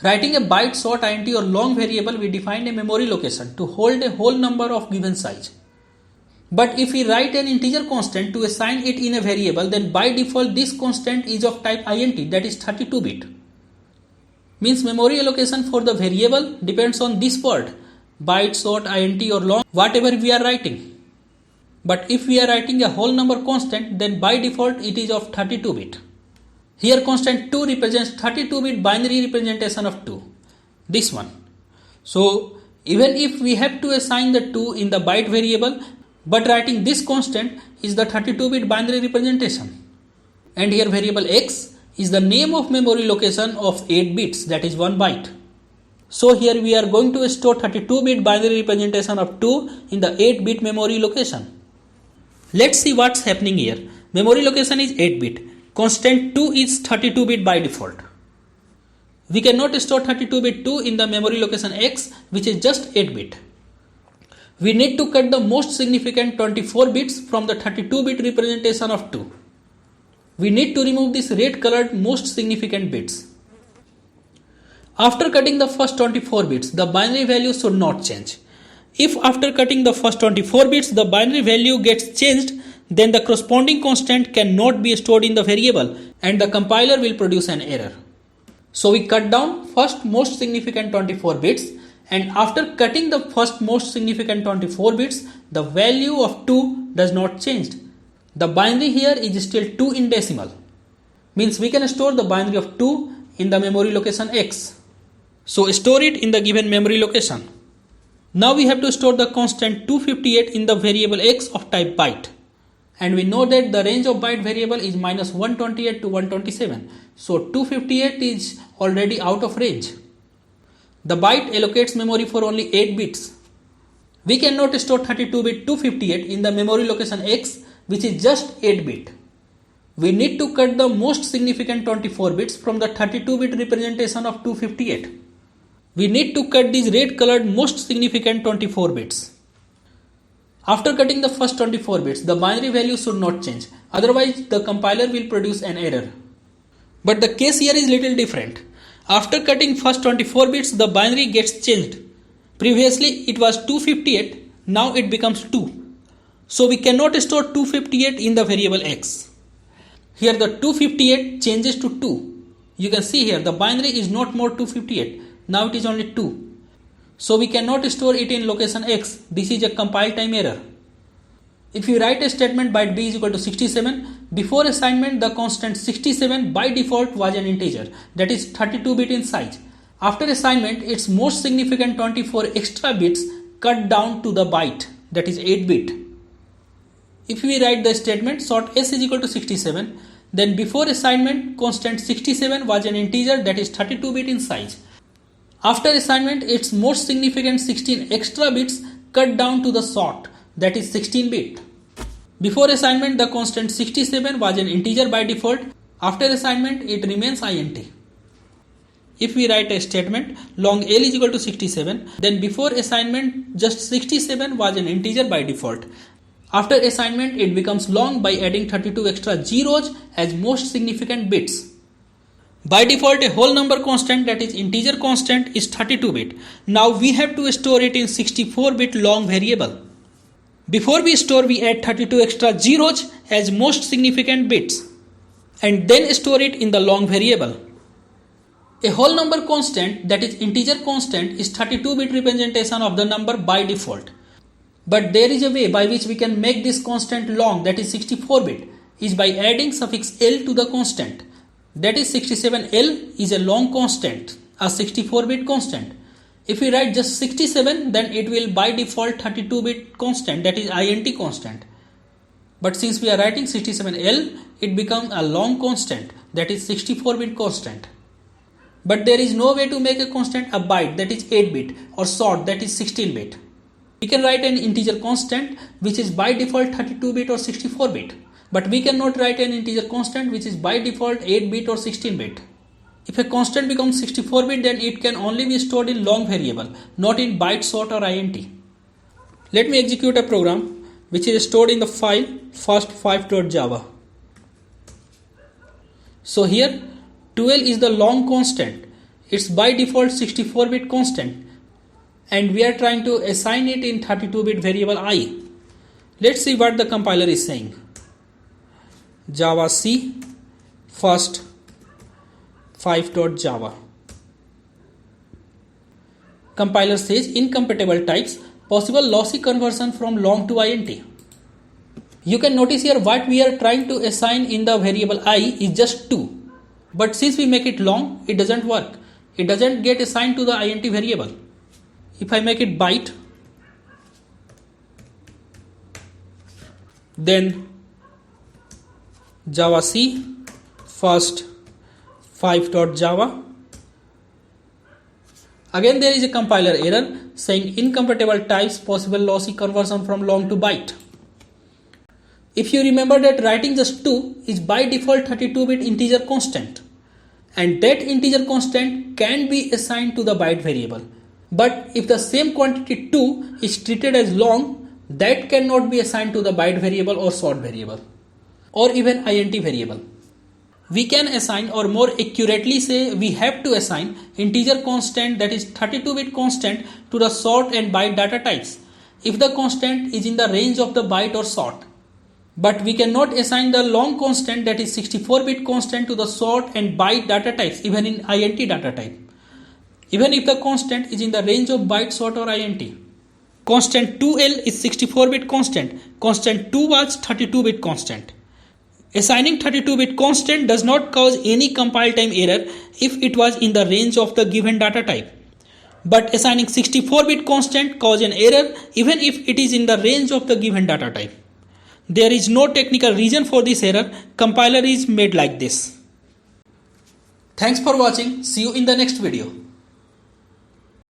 Writing a byte, short, int or long variable, we define a memory location to hold a whole number of given size. But if we write an integer constant to assign it in a variable, then by default this constant is of type int, that is 32-bit. Means memory allocation for the variable depends on this word, byte, short, int or long, whatever we are writing. But if we are writing a whole number constant, then by default it is of 32-bit. Here constant 2 represents 32-bit binary representation of 2. This one. So even if we have to assign the 2 in the byte variable, but writing this constant is the 32-bit binary representation. And here variable x is the name of memory location of 8 bits, that is 1 byte. So here we are going to store 32-bit binary representation of 2 in the 8-bit memory location. Let's see what's happening here. Memory location is 8-bit. Constant 2 is 32-bit by default. We cannot store 32-bit 2 in the memory location x, which is just 8-bit. We need to cut the most significant 24 bits from the 32-bit representation of 2. We need to remove this red colored most significant bits. After cutting the first 24 bits, the binary value should not change. If after cutting the first 24 bits, the binary value gets changed, then the corresponding constant cannot be stored in the variable and the compiler will produce an error. So we cut down first most significant 24 bits, and after cutting the first most significant 24 bits, the value of 2 does not change. The binary here is still 2 in decimal. Means we can store the binary of 2 in the memory location x. So store it in the given memory location. Now we have to store the constant 258 in the variable x of type byte. And we know that the range of byte variable is minus 128 to 127. So 258 is already out of range. The byte allocates memory for only 8 bits. We cannot store 32-bit 258 in the memory location x, which is just 8-bit. We need to cut the most significant 24 bits from the 32-bit representation of 258. We need to cut these red colored most significant 24 bits. After cutting the first 24 bits, the binary value should not change. Otherwise, the compiler will produce an error. But the case here is little different. After cutting first 24 bits, the binary gets changed. Previously, it was 258. Now it becomes 2. So we cannot store 258 in the variable x. Here the 258 changes to 2. You can see here the binary is not more 258. Now it is only 2. So we cannot store it in location x. This is a compile time error. If you write a statement byte b is equal to 67, before assignment the constant 67 by default was an integer, that is 32-bit in size. After assignment, its most significant 24 extra bits cut down to the byte, that is 8-bit. If we write the statement sort s is equal to 67, then before assignment constant 67 was an integer, that is 32-bit in size. After assignment, its most significant 16 extra bits cut down to the sort, that is 16-bit. Before assignment, the constant 67 was an integer by default. After assignment, it remains int. If we write a statement long L is equal to 67, then before assignment just 67 was an integer by default. After assignment, it becomes long by adding 32 extra zeros as most significant bits. By default, a whole number constant, that is integer constant, is 32-bit. Now we have to store it in 64-bit long variable. Before we store, we add 32 extra zeros as most significant bits and then store it in the long variable. A whole number constant, that is integer constant, is 32-bit representation of the number by default. But there is a way by which we can make this constant long, that is 64-bit, is by adding suffix L to the constant. That is 67L is a long constant, a 64-bit constant. If we write just 67, then it will by default 32-bit constant, that is int constant. But since we are writing 67L, it becomes a long constant, that is 64-bit constant. But there is no way to make a constant a byte, that is 8-bit, or short, that is 16-bit. We can write an integer constant which is by default 32-bit or 64-bit. But we cannot write an integer constant which is by default 8-bit or 16-bit. If a constant becomes 64-bit, then it can only be stored in long variable, not in byte, short or int. Let me execute a program which is stored in the file fast5.java. So here 12 is the long constant. It's by default 64-bit constant, and we are trying to assign it in 32-bit variable I. Let's see what the compiler is saying. Java C first 5.java. Compiler says incompatible types, possible lossy conversion from long to int. You can notice here what we are trying to assign in the variable I is just 2. But since we make it long, it doesn't work. It doesn't get assigned to the int variable. If I make it byte, then Java C first 5.java. Again there is a compiler error saying incompatible types, possible lossy conversion from long to byte. If you remember that writing just 2 is by default 32-bit integer constant, and that integer constant can be assigned to the byte variable. But if the same quantity 2 is treated as long, that cannot be assigned to the byte variable or short variable or even int variable. We can assign, or more accurately say we have to assign, integer constant, that is 32-bit constant, to the short and byte data types if the constant is in the range of the byte or short. But we cannot assign the long constant, that is 64-bit constant, to the short and byte data types even in int data type, even if the constant is in the range of byte, short or int. Constant 2L is 64-bit constant. Constant 2 was 32-bit constant. Assigning 32-bit constant does not cause any compile time error if it was in the range of the given data type. But assigning 64-bit constant causes an error even if it is in the range of the given data type. There is no technical reason for this error. Compiler is made like this. Thanks for watching. See you in the next video.